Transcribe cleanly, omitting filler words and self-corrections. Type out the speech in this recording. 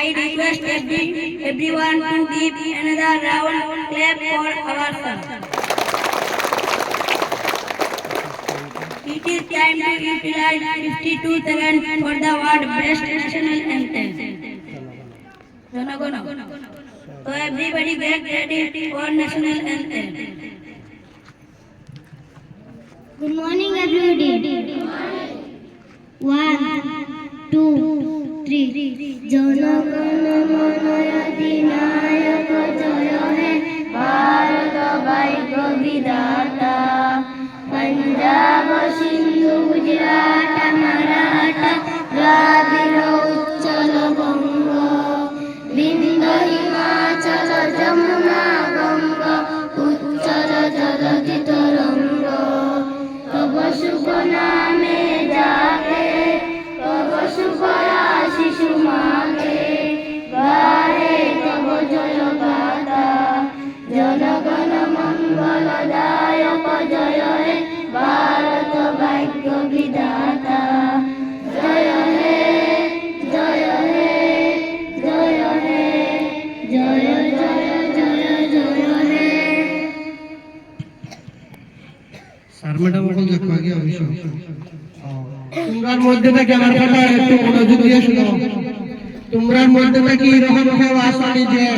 I request everyone to give another round clap for our sir. It is time to utilize 52 seconds for the word best national anthem. Jana Gana. So everybody get ready for national anthem. Good morning, everybody. 1, 2, 3. Jana Gana Mana Adinayak Jaya Hai Bharat Bhaigya Vidhata Punjab Sindhu Gujarat Maratha Dravida Uttal Banga Vindhya Himachal Jamuna Ganga Uttal Jaladi Taranga तब शुभ नामे जागे तब शुभ आशीष मांगे गाहे तब जय गाथा जन गण मंगलदायक जय हे भारत भाग्य विधाता जय हे जय हे जय हे जय जय जय जय हे স্যার ম্যাডাম এখন দেখো আগে অবশ্য তোমরার মধ্যে থেকে আমার কথা একটু মনোযোগ দিয়ে শোনো তোমরার মধ্যে থেকে এরকম কেউ আসনি যে